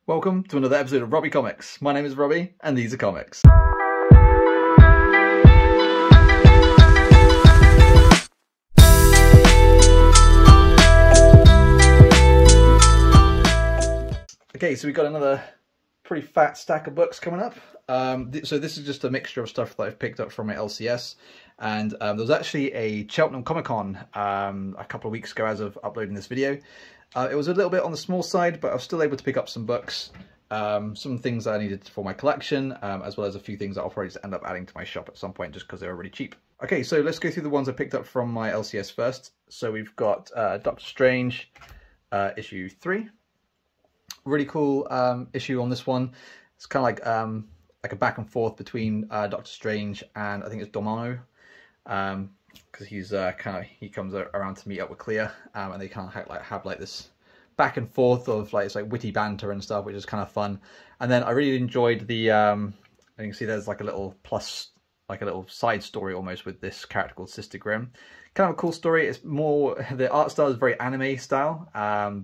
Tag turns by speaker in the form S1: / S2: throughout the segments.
S1: Welcome to another episode of Robbie Comics. My name is Robbie, and these are comics. Okay, so we've got another pretty fat stack of books coming up. So this is just a mixture of stuff that I've picked up from my LCS. And there was actually a Cheltenham Comic Con a couple of weeks ago as of uploading this video. It was a little bit on the small side, but I was still able to pick up some books. Some things that I needed for my collection, as well as a few things that I'll probably just end up adding to my shop at some point just because they were really cheap. Okay, so let's go through the ones I picked up from my LCS first. So we've got Doctor Strange, issue 3. Really cool issue on this one. It's kind of like a back and forth between Doctor Strange and I think it's Dormammu, because he comes around to meet up with Clea, and they kind of have this back and forth of it's like witty banter and stuff, which is kind of fun. And then I really enjoyed the you can see there's like a little side story almost with this character called Sister Grimm. Kind of a cool story. It's more, the art style is very anime style,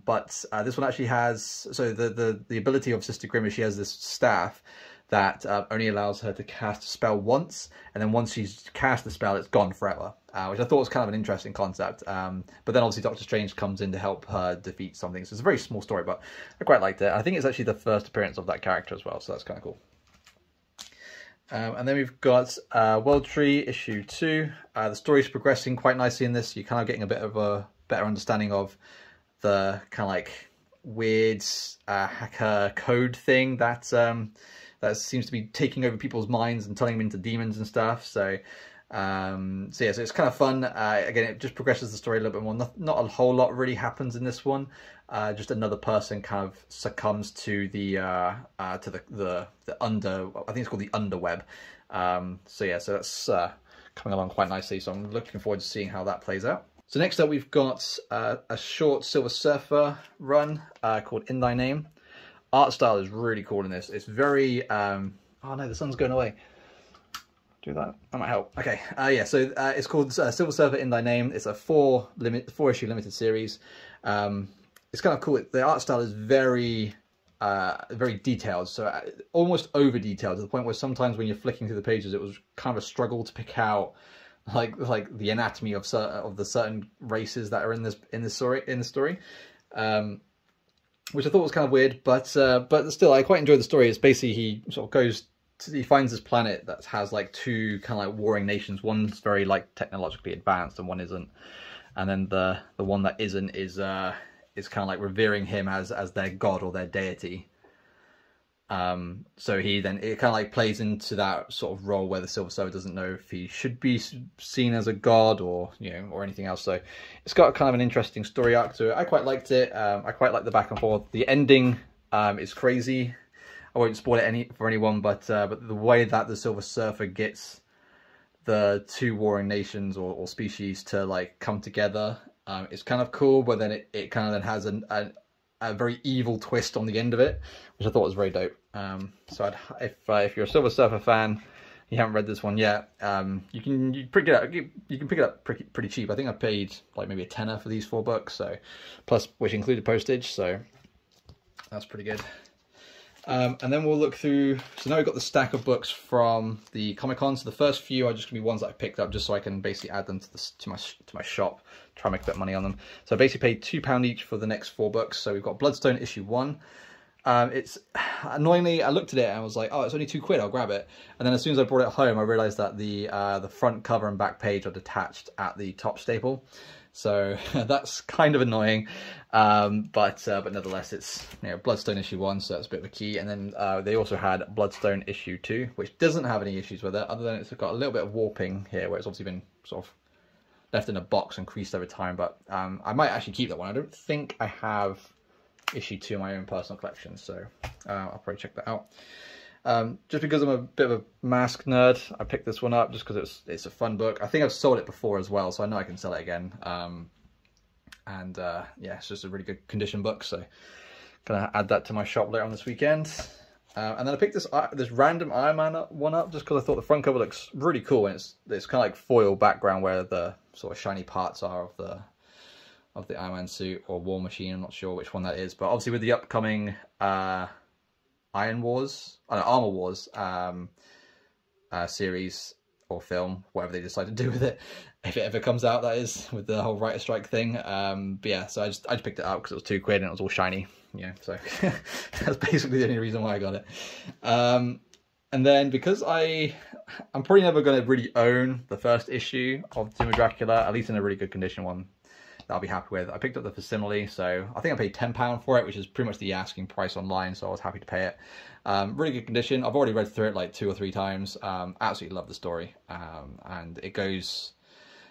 S1: but this one actually has, so the ability of Sister Grimm is she has this staff that only allows her to cast a spell once, and then once she's cast the spell, it's gone forever, which I thought was kind of an interesting concept. But then obviously Doctor Strange comes in to help her defeat something, so it's a very small story, but I quite liked it. I think it's actually the first appearance of that character as well, so that's kind of cool. And then we've got World Tree, issue 2. The story's progressing quite nicely in this. You're kind of getting a bit of a better understanding of the kind of like weird hacker code thing that seems to be taking over people's minds and turning them into demons and stuff. So yeah, so it's kind of fun. Again, it just progresses the story a little bit more. Not a whole lot really happens in this one. Just another person kind of succumbs to the under, I think it's called the underweb. So yeah, so that's coming along quite nicely. So I'm looking forward to seeing how that plays out. So next up, we've got a short Silver Surfer run called In Thy Name. Art style is really cool in this. It's very oh no, the sun's going away. Do that might help. Okay, yeah, so it's called Silver Surfer In Thy Name. It's a 4-issue limited series. It's kind of cool. The art style is very very detailed, so almost over detailed to the point where sometimes when you're flicking through the pages, it was kind of a struggle to pick out like the anatomy of the certain races that are in this story. Which I thought was kind of weird, but still, I quite enjoyed the story. It's basically he sort of goes he finds this planet that has like two kind of like warring nations. One's very like technologically advanced and one isn't, and then the one that isn't is kind of like revering him as their god or their deity. So it kind of like plays into that sort of role where the Silver Surfer doesn't know if he should be seen as a god or or anything else. So it's got kind of an interesting story arc to it. I quite liked it. I quite like the back and forth. The ending is crazy. I won't spoil it for anyone, but the way that the Silver Surfer gets the two warring nations or species to like come together is kind of cool. But then it kind of then has a very evil twist on the end of it, which I thought was very dope. So if you're a Silver Surfer fan, you haven't read this one yet, you can pick it up. You can pick it up pretty cheap. I think I paid like maybe a tenner for these 4 books, so which included postage. So that's pretty good. And then we'll look through. So now we've got the stack of books from the Comic-Con. So the first few are just gonna be ones that I picked up just so I can basically add them to my shop, try and make a bit of money on them. So I basically paid £2 each for the next 4 books. So we've got Bloodstone issue 1. It's annoyingly, I looked at it and I was like, oh, it's only £2, I'll grab it. And then as soon as I brought it home, I realized that the front cover and back page are detached at the top staple. So that's kind of annoying, but nevertheless, it's Bloodstone issue 1, so that's a bit of a key. And then they also had Bloodstone issue 2, which doesn't have any issues with it, other than it's got a little bit of warping here, where it's obviously been sort of left in a box and creased over time. But I might actually keep that one. I don't think I have issue 2 in my own personal collection, so I'll probably check that out. Just because I'm a bit of a Mask nerd, I picked this one up just because it's a fun book. I think I've sold it before as well, so I know I can sell it again. Yeah, it's just a really good condition book, so gonna add that to my shop later on this weekend. And then I picked this random Iron Man one up just because I thought the front cover looks really cool, and it's kind of like foil background where the sort of shiny parts are of the Iron Man suit or War Machine. I'm not sure which one that is, but obviously with the upcoming Armor Wars series or film, whatever they decide to do with it, if it ever comes out, that is, with the whole writer strike thing. But yeah, so I just picked it up because it was £2 and it was all shiny, so that's basically the only reason why I got it. And then because I'm probably never going to really own the first issue of Tomb of Dracula, at least in a really good condition one that I'll be happy with. I picked up the facsimile, so I think I paid £10 for it, which is pretty much the asking price online, so I was happy to pay it. Really good condition. I've already read through it like 2 or 3 times. Absolutely love the story. And it goes,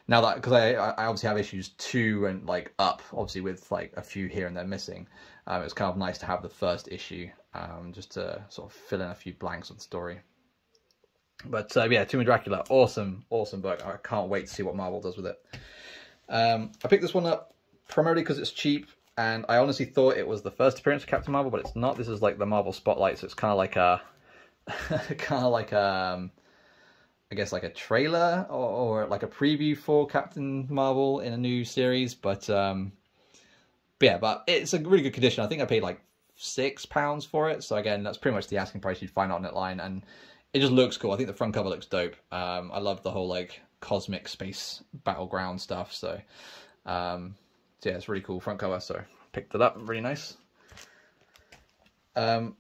S1: now that, because I obviously have issues 2 and like up, obviously with like a few here and there missing. It's kind of nice to have the first issue, just to sort of fill in a few blanks of the story. But yeah, Tomb of Dracula, awesome book. I can't wait to see what Marvel does with it. I picked this one up primarily because it's cheap, and I honestly thought it was the first appearance of Captain Marvel, but it's not. This is like the Marvel Spotlight, so it's kind of like a, I guess like a trailer or like a preview for Captain Marvel in a new series. But yeah, but it's a really good condition. I think I paid like £6 for it. So again, that's pretty much the asking price you'd find on Netline, and it just looks cool. I think the front cover looks dope. I love the whole like cosmic space battleground stuff. So yeah, it's really cool front cover. So picked it up, really nice. Going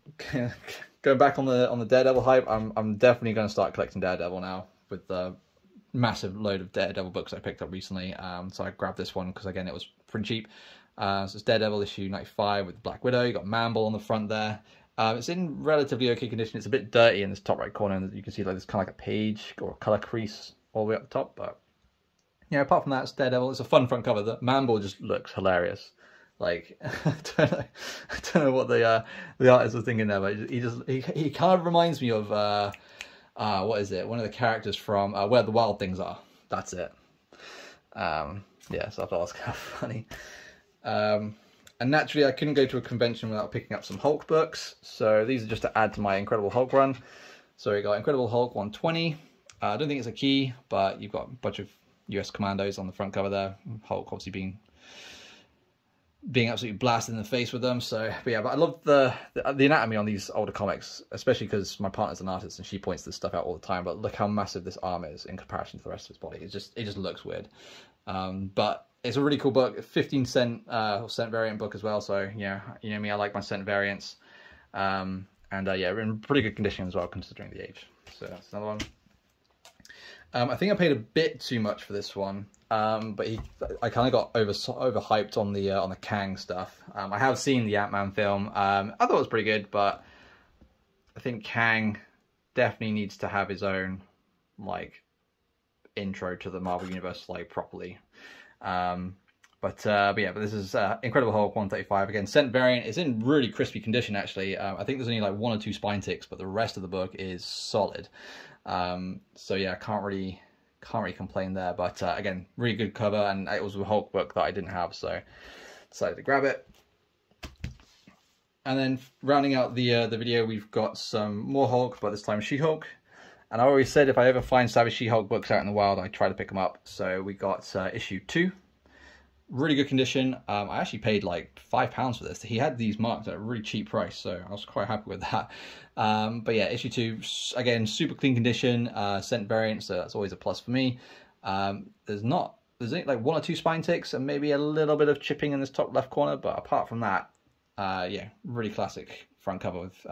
S1: back on the Daredevil hype, I'm definitely going to start collecting Daredevil now with the massive load of Daredevil books I picked up recently. So I grabbed this one because again it was pretty cheap. So it's Daredevil issue 95 with Black Widow. You got Mamble on the front there. It's in relatively okay condition. It's a bit dirty in this top right corner, and you can see like there's kind of like a page or a color crease all the way up the top. But yeah, apart from that, it's Daredevil. It's a fun front cover. The Mamble just looks hilarious. Like I don't know what the artist was thinking there, but he kind of reminds me of what is it? One of the characters from Where the Wild Things Are. That's it. Yeah, so I thought that was kind of funny. And naturally, I couldn't go to a convention without picking up some Hulk books. So these are just to add to my Incredible Hulk run. So we got Incredible Hulk 120. I don't think it's a key, but you've got a bunch of US commandos on the front cover there. Hulk obviously being absolutely blasted in the face with them. So, but yeah, but I love the anatomy on these older comics, especially because my partner's an artist and she points this stuff out all the time. But look how massive this arm is in comparison to the rest of his body. It just looks weird. But it's a really cool book, 15-cent cent variant book as well. So yeah, you know me, I like my cent variants. And yeah, we're in pretty good condition as well considering the age. So that's another one. I think I paid a bit too much for this one, but I kind of got overhyped on the Kang stuff. I have seen the Ant-Man film. I thought it was pretty good, but I think Kang definitely needs to have his own like intro to the Marvel Universe like properly. But yeah, but this is Incredible Hulk 135 again, cent variant. It's in really crispy condition actually. I think there's only like 1 or 2 spine ticks, but the rest of the book is solid. So yeah, can't really complain there. But again, really good cover, and it was a Hulk book that I didn't have, so decided to grab it. And then rounding out the video, we've got some more Hulk, but this time She-Hulk. And I always said if I ever find Savage She-Hulk books out in the wild, I try to pick them up. So we got issue 2. Really good condition. I actually paid like £5 for this. He had these marked at a really cheap price, so I was quite happy with that. But yeah, issue 2, again, super clean condition, cent variant, so that's always a plus for me. There's like 1 or 2 spine ticks and maybe a little bit of chipping in this top left corner, but apart from that, yeah, really classic front cover with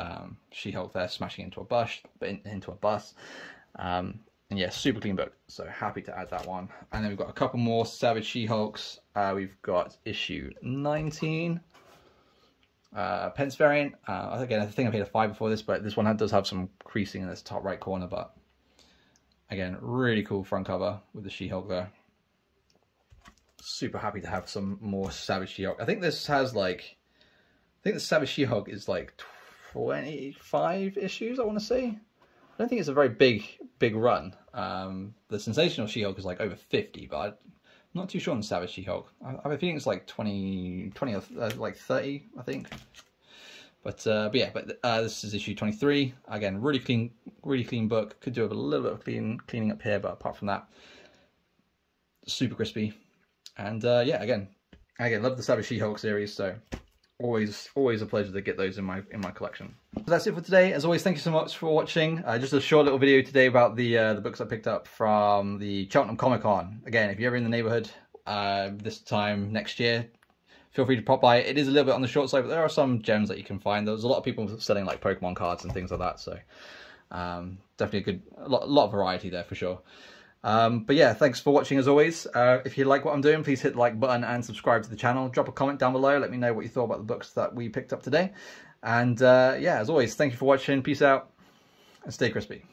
S1: She-Hulk there smashing into a bus. And yeah, super clean book, so happy to add that one. And then we've got a couple more Savage She-Hulks. We've got issue 19, pence variant. Again, I think I paid a £5 for this, but this one does have some creasing in this top right corner. But again, really cool front cover with the She-Hulk there. Super happy to have some more Savage She-Hulk. I think this has like, the Savage She-Hulk is like 25 issues, I want to say. I don't think it's a very big run. The Sensational She-Hulk is like over 50, but I'm not too sure on the Savage She-Hulk. I have a feeling it's like 20 or like 30, I think. But yeah, this is issue 23. Again, really clean book. Could do with a little bit of cleaning up here, but apart from that, super crispy. And yeah, again, love the Savage She-Hulk series, so always a pleasure to get those in my collection. So that's it for today. As always, thank you so much for watching. Just a short little video today about the books I picked up from the Cheltenham Comic-Con. Again, if you're ever in the neighborhood this time next year, feel free to pop by. It is a little bit on the short side, but there are some gems that you can find. There's a lot of people selling like Pokemon cards and things like that, so definitely a lot of variety there for sure. But yeah, thanks for watching as always. If you like what I'm doing, please hit the like button and subscribe to the channel. Drop a comment down below. Let me know what you thought about the books that we picked up today. And yeah, as always, thank you for watching. Peace out and stay crispy.